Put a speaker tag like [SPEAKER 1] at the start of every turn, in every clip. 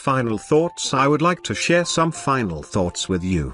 [SPEAKER 1] final thoughts, I would like to share some final thoughts with you.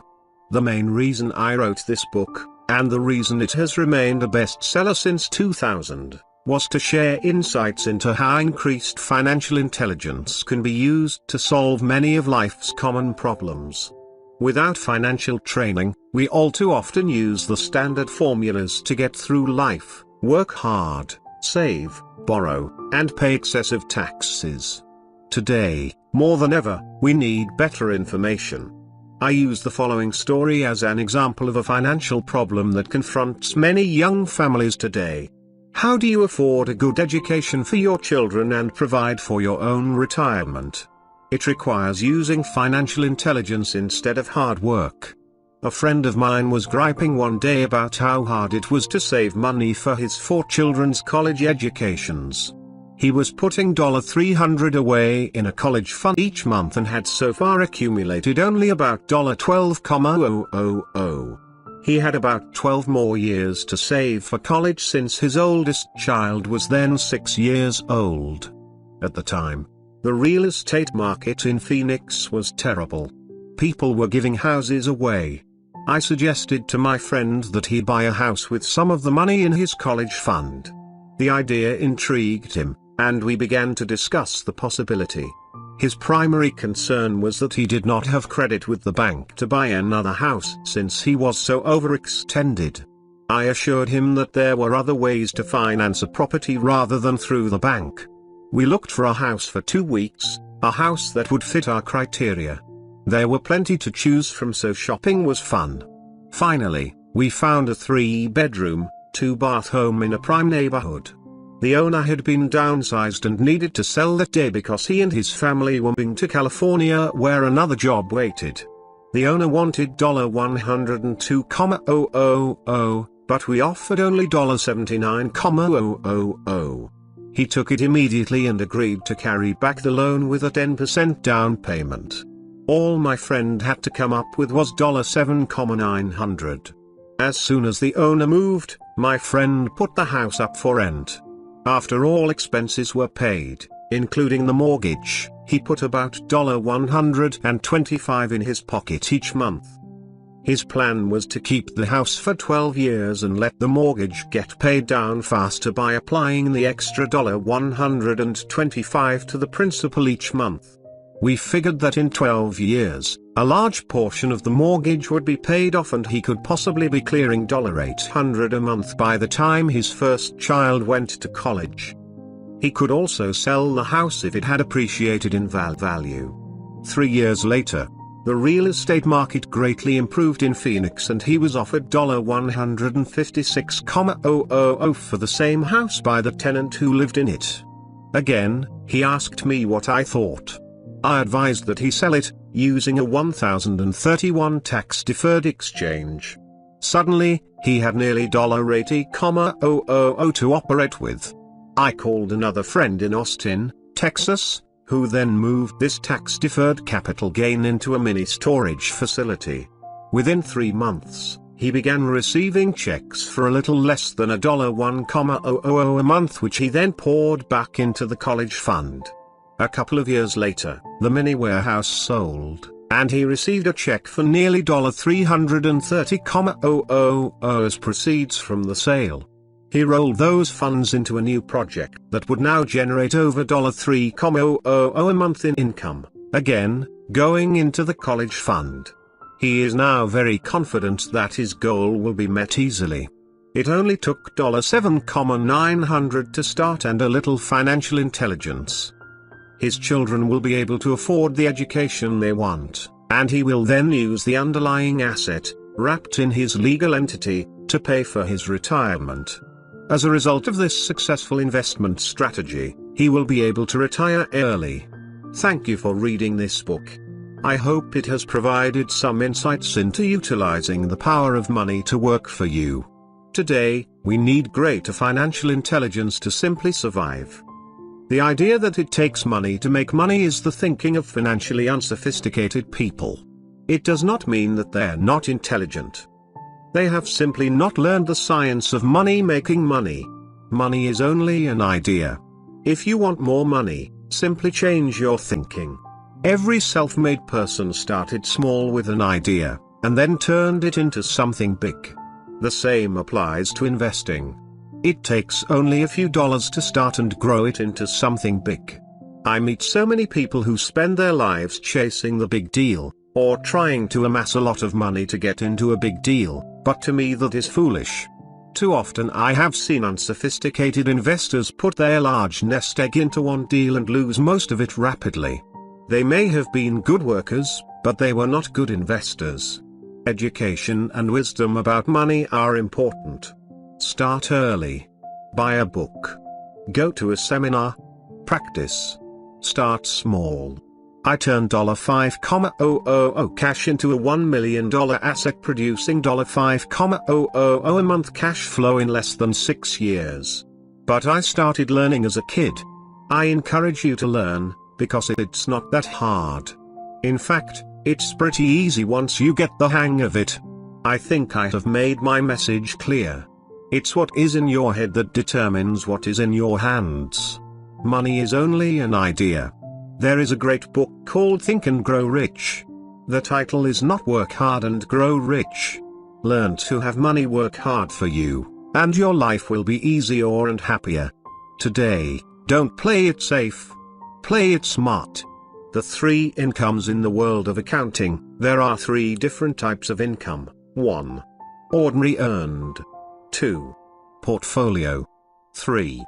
[SPEAKER 1] The main reason I wrote this book, and the reason it has remained a bestseller since 2000, was to share insights into how increased financial intelligence can be used to solve many of life's common problems. Without financial training, we all too often use the standard formulas to get through life: work hard, save, borrow, and pay excessive taxes. Today, more than ever, we need better information. I use the following story as an example of a financial problem that confronts many young families today. How do you afford a good education for your children and provide for your own retirement? It requires using financial intelligence instead of hard work. A friend of mine was griping one day about how hard it was to save money for his 4 children's college educations. He was putting $300 away in a college fund each month and had so far accumulated only about $12,000. He had about 12 more years to save for college since his oldest child was then 6 years old. At the time, the real estate market in Phoenix was terrible. People were giving houses away. I suggested to my friend that he buy a house with some of the money in his college fund. The idea intrigued him, and we began to discuss the possibility. His primary concern was that he did not have credit with the bank to buy another house since he was so overextended. I assured him that there were other ways to finance a property rather than through the bank. We looked for a house for 2 weeks, a house that would fit our criteria. There were plenty to choose from, so shopping was fun. Finally, we found a 3-bedroom, 2-bath home in a prime neighborhood. The owner had been downsized and needed to sell that day because he and his family were moving to California where another job waited. The owner wanted $102,000, but we offered only $79,000. He took it immediately and agreed to carry back the loan with a 10% down payment. All my friend had to come up with was $7,900. As soon as the owner moved, my friend put the house up for rent. After all expenses were paid, including the mortgage, he put about $125 in his pocket each month. His plan was to keep the house for 12 years and let the mortgage get paid down faster by applying the extra $125 to the principal each month. We figured that in 12 years, a large portion of the mortgage would be paid off and he could possibly be clearing $800 a month by the time his first child went to college. He could also sell the house if it had appreciated in value. 3 years later, the real estate market greatly improved in Phoenix and he was offered $156,000 for the same house by the tenant who lived in it. Again, he asked me what I thought. I advised that he sell it, using a 1031 tax-deferred exchange. Suddenly, he had nearly $80,000 to operate with. I called another friend in Austin, Texas, who then moved this tax-deferred capital gain into a mini storage facility. Within 3 months, he began receiving checks for a little less than $1,000 a month, which he then poured back into the college fund. A couple of years later, the mini warehouse sold, and he received a check for nearly $330,000 as proceeds from the sale. He rolled those funds into a new project that would now generate over $3,000 a month in income, again, going into the college fund. He is now very confident that his goal will be met easily. It only took $7,900 to start and a little financial intelligence. His children will be able to afford the education they want, and he will then use the underlying asset, wrapped in his legal entity, to pay for his retirement. As a result of this successful investment strategy, he will be able to retire early. Thank you for reading this book. I hope it has provided some insights into utilizing the power of money to work for you. Today, we need greater financial intelligence to simply survive. The idea that it takes money to make money is the thinking of financially unsophisticated people. It does not mean that they're not intelligent. They have simply not learned the science of making money. Money is only an idea. If you want more money, simply change your thinking. Every self-made person started small with an idea, and then turned it into something big. The same applies to investing. It takes only a few dollars to start and grow it into something big. I meet so many people who spend their lives chasing the big deal, or trying to amass a lot of money to get into a big deal, but to me that is foolish. Too often I have seen unsophisticated investors put their large nest egg into one deal and lose most of it rapidly. They may have been good workers, but they were not good investors. Education and wisdom about money are important. Start early. Buy a book. Go to a seminar. Practice. Start small. I turned $5,000 cash into a $1 million asset, producing $5,000 a month cash flow in less than 6 years. But I started learning as a kid. I encourage you to learn, because it's not that hard. In fact, it's pretty easy once you get the hang of it. I think I have made my message clear. It's what is in your head that determines what is in your hands. Money is only an idea. There is a great book called Think and Grow Rich. The title is not Work Hard and Grow Rich. Learn to have money work hard for you, and your life will be easier and happier. Today, don't play it safe. Play it smart. The 3 incomes in the world of accounting. There are 3 different types of income. 1. Ordinary earned. 2. Portfolio. 3.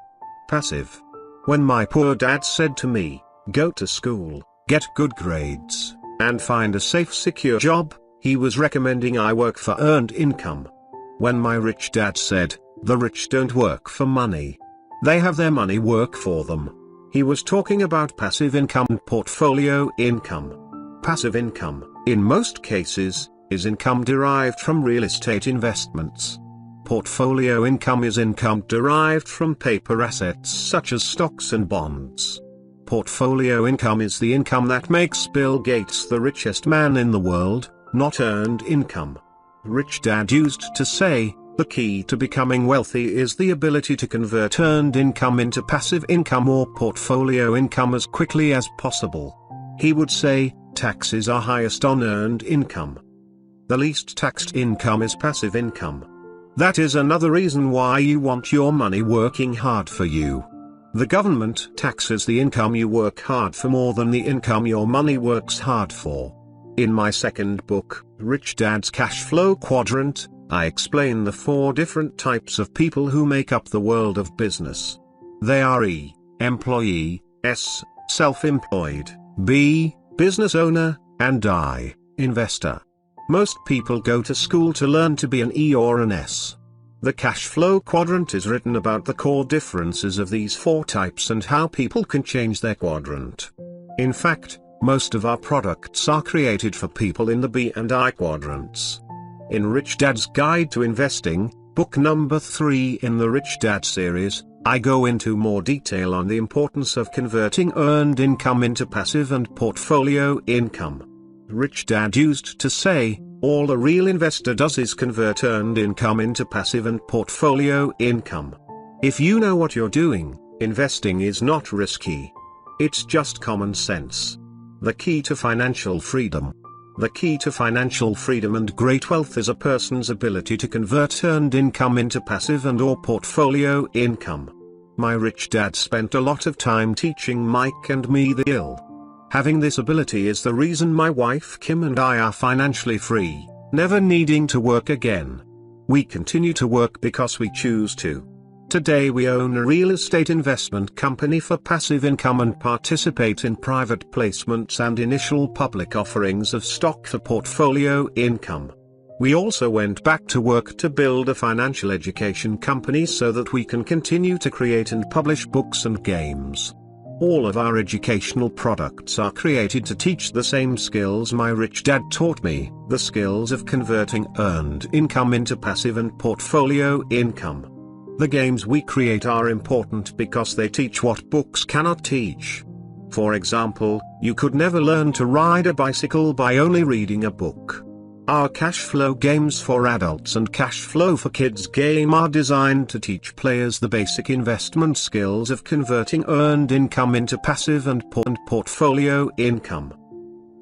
[SPEAKER 1] Passive. When my poor dad said to me, "Go to school, get good grades, and find a safe, secure job," he was recommending I work for earned income. When my rich dad said, "The rich don't work for money. They have their money work for them," he was talking about passive income and portfolio income. Passive income, in most cases, is income derived from real estate investments. Portfolio income is income derived from paper assets such as stocks and bonds. Portfolio income is the income that makes Bill Gates the richest man in the world, not earned income. Rich Dad used to say, the key to becoming wealthy is the ability to convert earned income into passive income or portfolio income as quickly as possible. He would say, taxes are highest on earned income. The least taxed income is passive income. That is another reason why you want your money working hard for you. The government taxes the income you work hard for more than the income your money works hard for. In my second book, Rich Dad's Cash Flow Quadrant, I explain the 4 different types of people who make up the world of business. They are E. Employee, S. Self-employed, B. Business owner, and I. Investor. Most people go to school to learn to be an E or an S. The cash flow quadrant is written about the core differences of these 4 types and how people can change their quadrant. In fact, most of our products are created for people in the B and I quadrants. In Rich Dad's Guide to Investing, book number 3 in the Rich Dad series, I go into more detail on the importance of converting earned income into passive and portfolio income. Rich Dad used to say, all a real investor does is convert earned income into passive and portfolio income. If you know what you're doing, investing is not risky. It's just common sense. The key to financial freedom. The key to financial freedom and great wealth is a person's ability to convert earned income into passive and or portfolio income. My rich dad spent a lot of time teaching Mike and me the skill. Having this ability is the reason my wife Kim and I are financially free, never needing to work again. We continue to work because we choose to. Today we own a real estate investment company for passive income and participate in private placements and initial public offerings of stock for portfolio income. We also went back to work to build a financial education company so that we can continue to create and publish books and games. All of our educational products are created to teach the same skills my rich dad taught me, the skills of converting earned income into passive and portfolio income. The games we create are important because they teach what books cannot teach. For example, you could never learn to ride a bicycle by only reading a book. Our cash flow games for adults and cash flow for kids game are designed to teach players the basic investment skills of converting earned income into passive and portfolio income.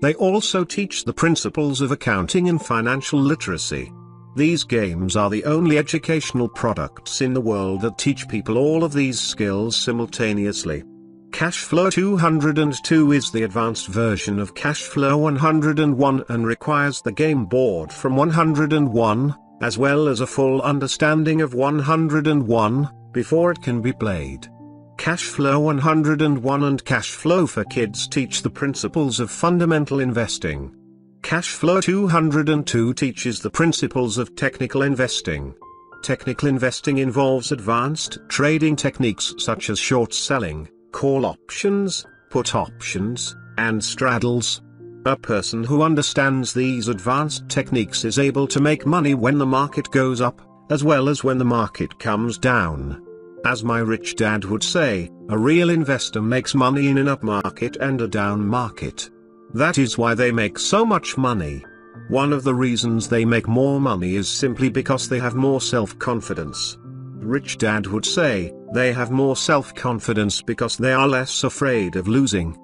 [SPEAKER 1] They also teach the principles of accounting and financial literacy. These games are the only educational products in the world that teach people all of these skills simultaneously. Cash Flow 202 is the advanced version of Cash Flow 101 and requires the game board from 101, as well as a full understanding of 101, before it can be played. Cash Flow 101 and Cash Flow for Kids teach the principles of fundamental investing. Cash Flow 202 teaches the principles of technical investing. Technical investing involves advanced trading techniques such as short selling, call options, put options, and straddles. A person who understands these advanced techniques is able to make money when the market goes up, as well as when the market comes down. As my rich dad would say, a real investor makes money in an up market and a down market. That is why they make so much money. One of the reasons they make more money is simply because they have more self-confidence. Rich dad would say, they have more self-confidence because they are less afraid of losing.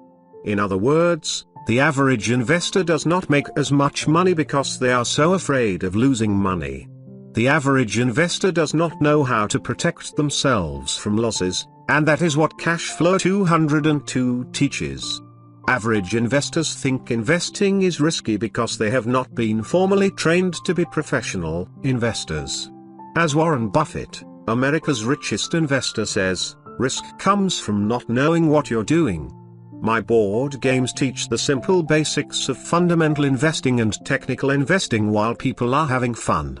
[SPEAKER 1] In other words, the average investor does not make as much money because they are so afraid of losing money. The average investor does not know how to protect themselves from losses, and that is what Cash Flow 202 teaches. Average investors think investing is risky because they have not been formally trained to be professional investors. As Warren Buffett, America's richest investor, says, risk comes from not knowing what you're doing. My board games teach the simple basics of fundamental investing and technical investing while people are having fun.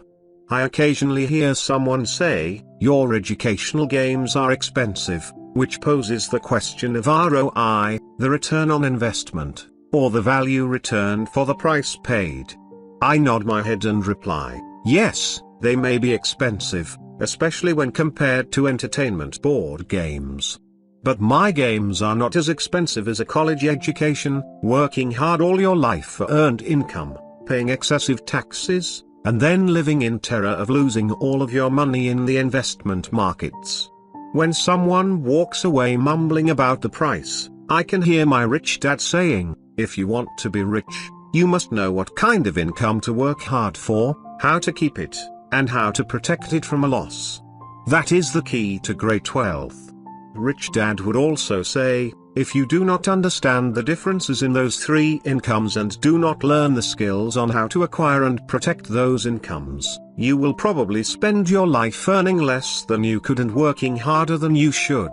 [SPEAKER 1] I occasionally hear someone say, your educational games are expensive, which poses the question of ROI, the return on investment, or the value returned for the price paid. I nod my head and reply, yes, they may be expensive, especially when compared to entertainment board games. But my games are not as expensive as a college education, working hard all your life for earned income, paying excessive taxes, and then living in terror of losing all of your money in the investment markets. When someone walks away mumbling about the price, I can hear my rich dad saying, if you want to be rich, you must know what kind of income to work hard for, how to keep it, and how to protect it from a loss. That is the key to great wealth. Rich dad would also say, if you do not understand the differences in those three incomes and do not learn the skills on how to acquire and protect those incomes, you will probably spend your life earning less than you could and working harder than you should.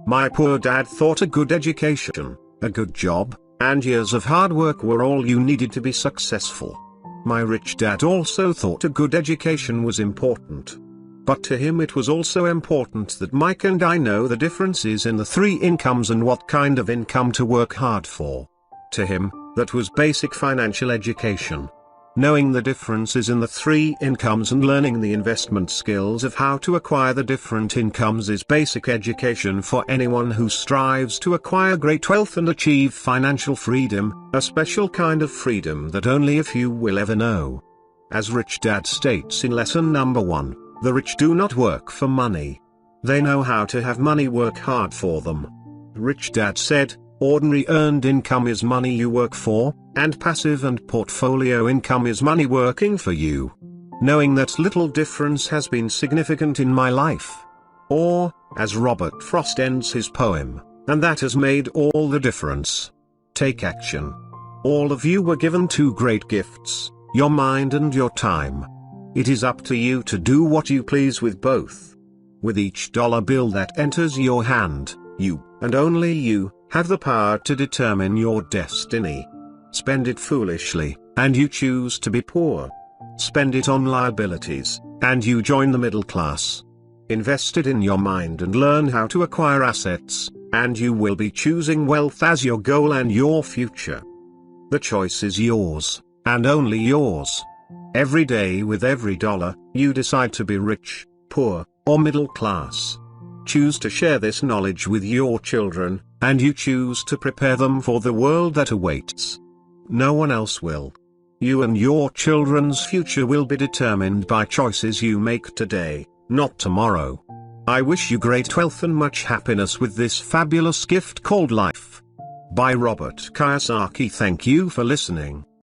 [SPEAKER 1] My poor dad thought a good education, a good job, and years of hard work were all you needed to be successful. My rich dad also thought a good education was important. But to him it was also important that Mike and I know the differences in the three incomes and what kind of income to work hard for. To him, that was basic financial education. Knowing the differences in the three incomes and learning the investment skills of how to acquire the different incomes is basic education for anyone who strives to acquire great wealth and achieve financial freedom, a special kind of freedom that only a few will ever know. As Rich Dad states in lesson number 1, the rich do not work for money. They know how to have money work hard for them. Rich Dad said, ordinary earned income is money you work for, and passive and portfolio income is money working for you. Knowing that little difference has been significant in my life. Or, as Robert Frost ends his poem, and that has made all the difference. Take action. All of you were given two great gifts, your mind and your time. It is up to you to do what you please with both. With each dollar bill that enters your hand, you, and only you, have the power to determine your destiny. Spend it foolishly, and you choose to be poor. Spend it on liabilities, and you join the middle class. Invest it in your mind and learn how to acquire assets, and you will be choosing wealth as your goal and your future. The choice is yours, and only yours. Every day with every dollar, you decide to be rich, poor, or middle class. Choose to share this knowledge with your children, and you choose to prepare them for the world that awaits. No one else will. You and your children's future will be determined by choices you make today, not tomorrow. I wish you great wealth and much happiness with this fabulous gift called life. by Robert Kiyosaki. Thank you for listening.